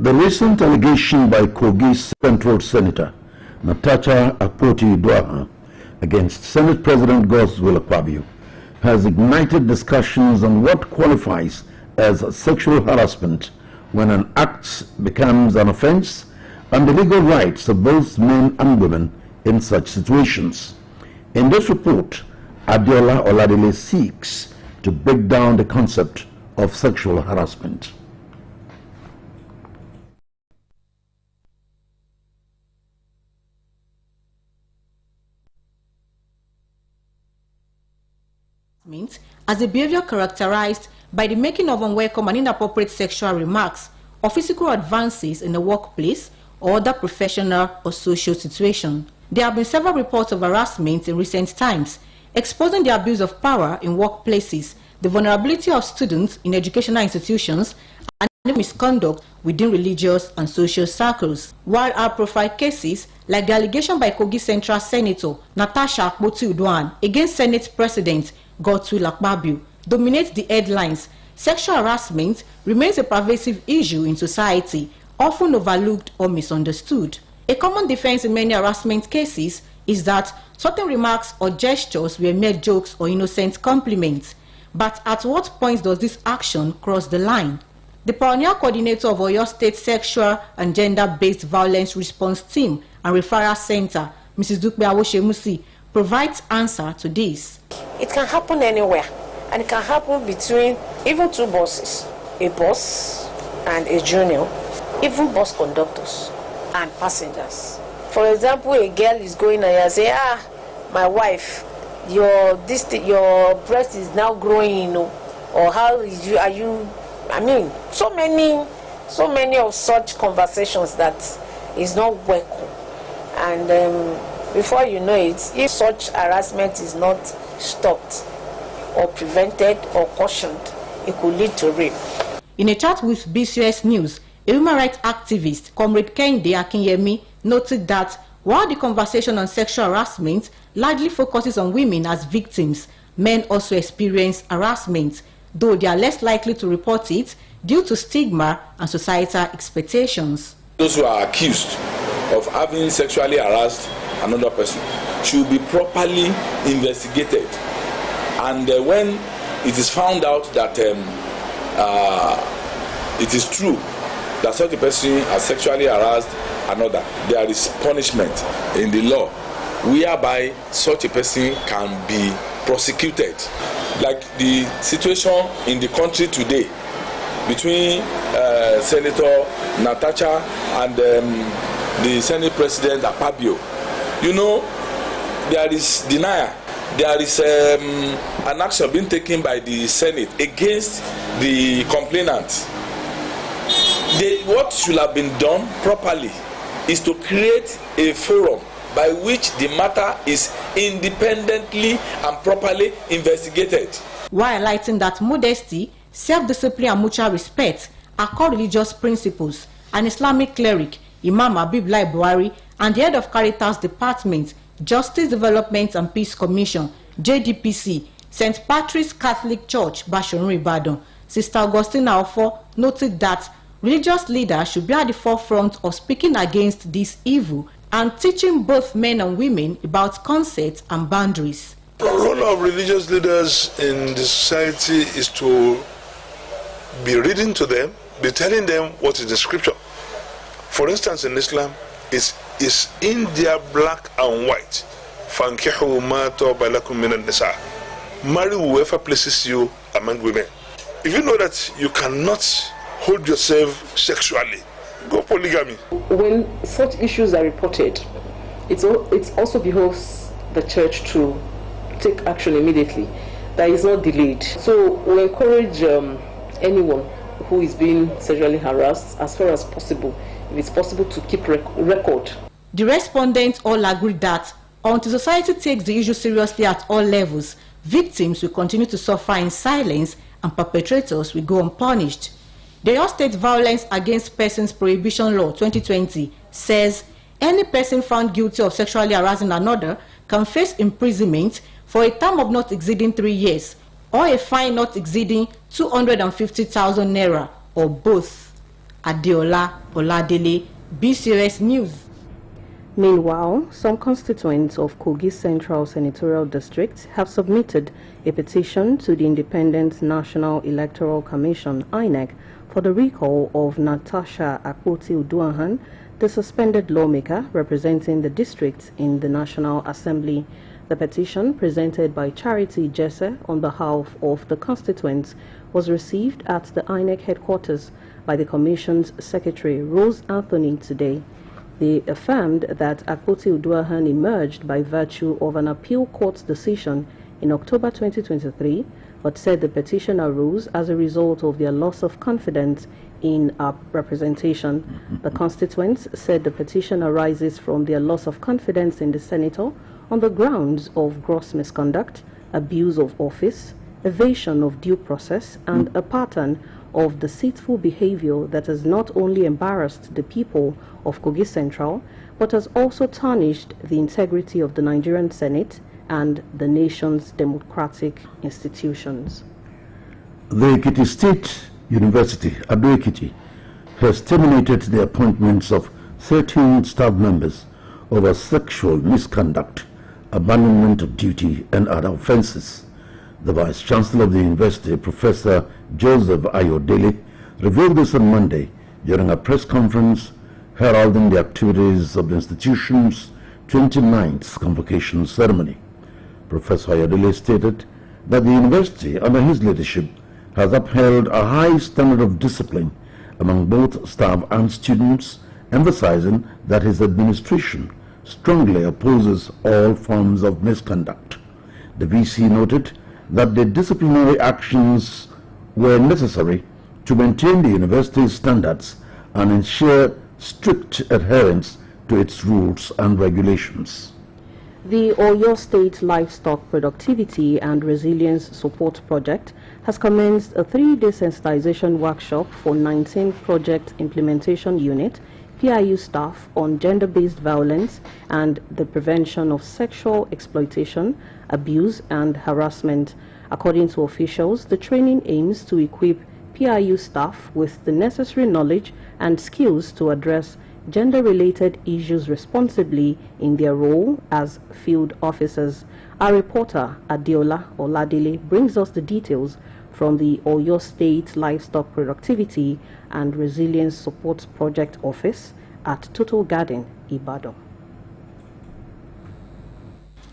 The recent allegation by Kogi Central Senator Natasha Akpoti-Uduaghan against Senate President Godswill Akpabio has ignited discussions on what qualifies as sexual harassment when an act becomes an offense and the legal rights of both men and women in such situations. In this report, Abiola Oladile seeks to break down the concept of sexual harassment. As a behavior characterized by the making of unwelcome and inappropriate sexual remarks or physical advances in the workplace or other professional or social situation. There have been several reports of harassment in recent times, exposing the abuse of power in workplaces, the vulnerability of students in educational institutions, and misconduct within religious and social circles. While high-profile cases like the allegation by Kogi Central Senator Natasha Akpoti-Uduaghan against Senate President Godswill Akpabio dominate the headlines, sexual harassment remains a pervasive issue in society, often overlooked or misunderstood. A common defense in many harassment cases is that certain remarks or gestures were mere jokes or innocent compliments. But at what point does this action cross the line? The pioneer coordinator of Oyo State Sexual and Gender-Based Violence Response Team and Referral Center, Mrs. Dukbe Awoshemusi, provides answer to this. It can happen anywhere, and it can happen between even two bosses, a boss and a junior, even bus conductors and passengers. For example, a girl is going and say, my wife, your breast is now growing, or how are you? I mean, so many of such conversations that is not welcome. And before you know it, if such harassment is not stopped or prevented or cautioned, it could lead to rape. In a chat with BCS News, a human rights activist, Comrade Kehinde Akinyemi, noted that while the conversation on sexual harassment largely focuses on women as victims, men also experience harassment, though they are less likely to report it due to stigma and societal expectations. Those who are accused of having sexually harassed another person should be properly investigated, and when it is found out that it is true that such a person has sexually harassed another, there is punishment in the law whereby such a person can be prosecuted. Like the situation in the country today between Senator Natasha and the Senate President Akpabio, you know, there is denial. There is an action being taken by the Senate against the complainant. What should have been done properly is to create a forum by which the matter is independently and properly investigated. While highlighting that modesty, self-discipline and mutual respect are core religious principles, an Islamic cleric, Imam Habib Lai Buhari, and the head of Caritas Department, Justice Development and Peace Commission, JDPC, St. Patrick's Catholic Church, Bashorun, Ibadan, Sister Augustina Ofo, noted that religious leaders should be at the forefront of speaking against this evil and teaching both men and women about concepts and boundaries. The role of religious leaders in the society is to be reading to them, be telling them what is the scripture. For instance, in Islam, it's in their black and white. فَانْكِحُوا مَا طَابَ لَكُم مِّنَ النِّسَاءِ. Marry whoever places you among women. If you know that you cannot hold yourself sexually, go polygamy. When such issues are reported, it also behoves the church to take action immediately. That is not delayed. So we encourage anyone who is being sexually harassed, as far as possible, if it's possible, to keep record. The respondents all agree that until society takes the issue seriously at all levels, victims will continue to suffer in silence and perpetrators will go unpunished. The Oyo State Violence Against Persons Prohibition Law 2020 says any person found guilty of sexually harassing another can face imprisonment for a term of not exceeding 3 years or a fine not exceeding 250,000 naira or both. Oluyole, BCS News. Meanwhile, some constituents of Kogi Central Senatorial District have submitted a petition to the Independent National Electoral Commission, INEC, for the recall of Natasha Akpoti-Uduaghan, the suspended lawmaker representing the district in the National Assembly. The petition, presented by Charity Jesse on behalf of the constituents, was received at the INEC headquarters by the Commission's Secretary, Rose Anthony, today. They affirmed that Akpoti-Uduaghan emerged by virtue of an appeal court's decision in October 2023, but said the petition arose as a result of their loss of confidence in our representation. The constituents said the petition arises from their loss of confidence in the senator on the grounds of gross misconduct, abuse of office, evasion of due process, and a pattern of deceitful behavior that has not only embarrassed the people of Kogi Central, but has also tarnished the integrity of the Nigerian Senate and the nation's democratic institutions. The Ekiti State University, Ado-Ekiti, has terminated the appointments of 13 staff members over sexual misconduct, abandonment of duty, and other offences. The Vice Chancellor of the University, Professor Joseph Ayodele, revealed this on Monday during a press conference heralding the activities of the institution's 29th convocation ceremony. Professor Ayodele stated that the university, under his leadership, has upheld a high standard of discipline among both staff and students, emphasizing that his administration strongly opposes all forms of misconduct. The VC noted that the disciplinary actions were necessary to maintain the university's standards and ensure strict adherence to its rules and regulations. The Oyo State Livestock Productivity and Resilience Support Project has commenced a 3-day sensitization workshop for 19 Project Implementation Unit PIU staff on gender-based violence and the prevention of sexual exploitation, abuse, and harassment. According to officials, the training aims to equip PIU staff with the necessary knowledge and skills to address gender-related issues responsibly in their role as field officers. Our reporter, Adeola Oladile, brings us the details from the Oyo State Livestock Productivity and Resilience Support Project Office at Total Garden, Ibadan.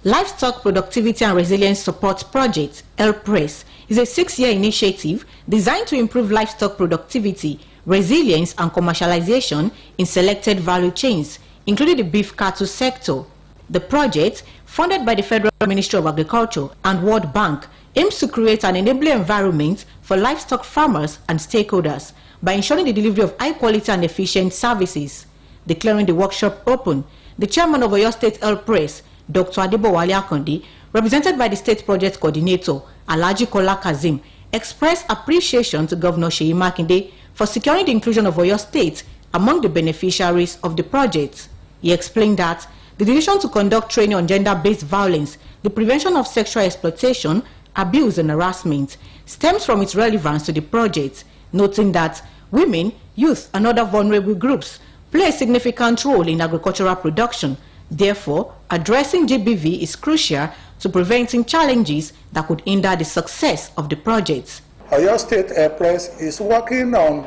Livestock Productivity and Resilience Support Project, LPRES, is a 6-year initiative designed to improve livestock productivity, resilience, and commercialization in selected value chains, including the beef cattle sector. The project, funded by the Federal Ministry of Agriculture and World Bank, aims to create an enabling environment for livestock farmers and stakeholders by ensuring the delivery of high-quality and efficient services. Declaring the workshop open, the chairman of Oyo State LPRES, Dr. Adebowale Akondi, represented by the State Project Coordinator, Alhaji Kola Kazim, expressed appreciation to Governor Seyi Makinde for securing the inclusion of Oyo State among the beneficiaries of the project. He explained that the decision to conduct training on gender-based violence, the prevention of sexual exploitation, abuse, and harassment stems from its relevance to the project, noting that women, youth, and other vulnerable groups play a significant role in agricultural production. Therefore, addressing GBV is crucial to preventing challenges that could hinder the success of the project. Oyo State Press is working on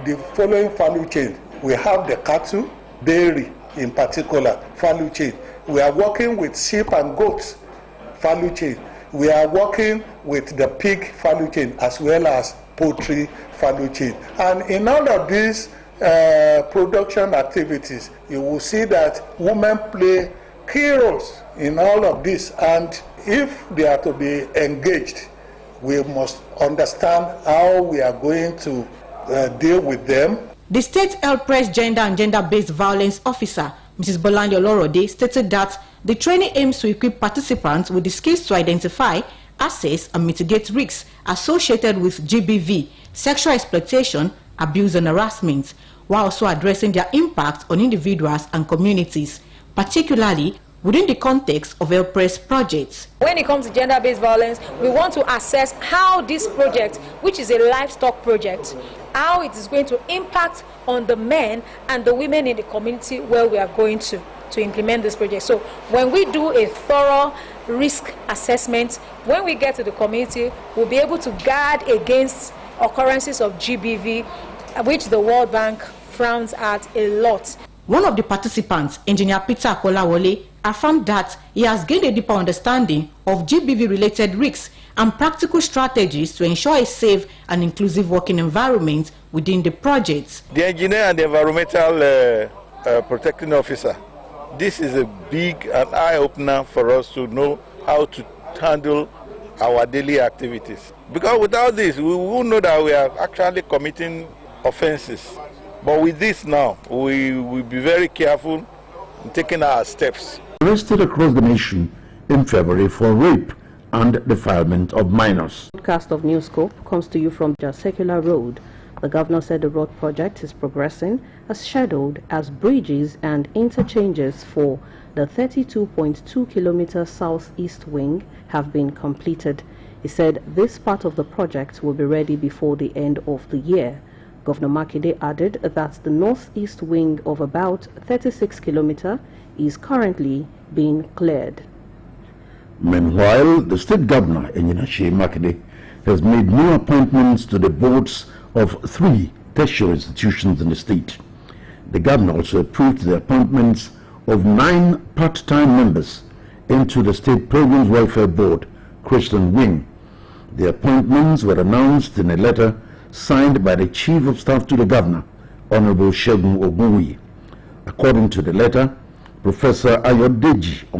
the following value chain. We have the cattle, dairy in particular, value chain. We are working with sheep and goats, value chain. We are working with the pig value chain as well as poultry value chain. And in all of these production activities, you will see that women play key roles in all of this, and if they are to be engaged, we must understand how we are going to deal with them. The State LPRES Gender and Gender-Based Violence Officer, Mrs. Bolande Olorode, stated that the training aims to equip participants with the skills to identify, assess, and mitigate risks associated with GBV, sexual exploitation, abuse, and harassment, while also addressing their impact on individuals and communities, particularly within the context of El-Press projects. When it comes to gender-based violence, we want to assess how this project, which is a livestock project, how it is going to impact on the men and the women in the community where we are going to implement this project. So when we do a thorough risk assessment, when we get to the community, we'll be able to guard against occurrences of GBV, which the World Bank frowns at a lot. One of the participants, Engineer Peter Oluyole, affirmed that he has gained a deeper understanding of GBV-related risks and practical strategies to ensure a safe and inclusive working environment within the project. The engineer and the environmental protecting officer, this is a big and eye-opener for us to know how to handle our daily activities. Because without this, we will know that we are actually committing offenses. But with this now, we will be very careful in taking our steps. Arrested across the nation in February for rape and defilement of minors. The broadcast of Newscope comes to you from the Circular Road. The governor said the road project is progressing as scheduled as bridges and interchanges for the 32.2-kilometer southeast wing have been completed. He said this part of the project will be ready before the end of the year. Governor Makinde added that the northeast wing of about 36 kilometers is currently being cleared. Meanwhile, the state governor, Engineer Makinde, has made new appointments to the boards of 3 tertiary institutions in the state. The governor also approved the appointments of 9 part-time members into the State Pilgrims Welfare Board, Christian Wing. The appointments were announced in a letter signed by the Chief of Staff to the Governor, Honorable Segun Ogunwuyi. According to the letter, Professor Ayodeji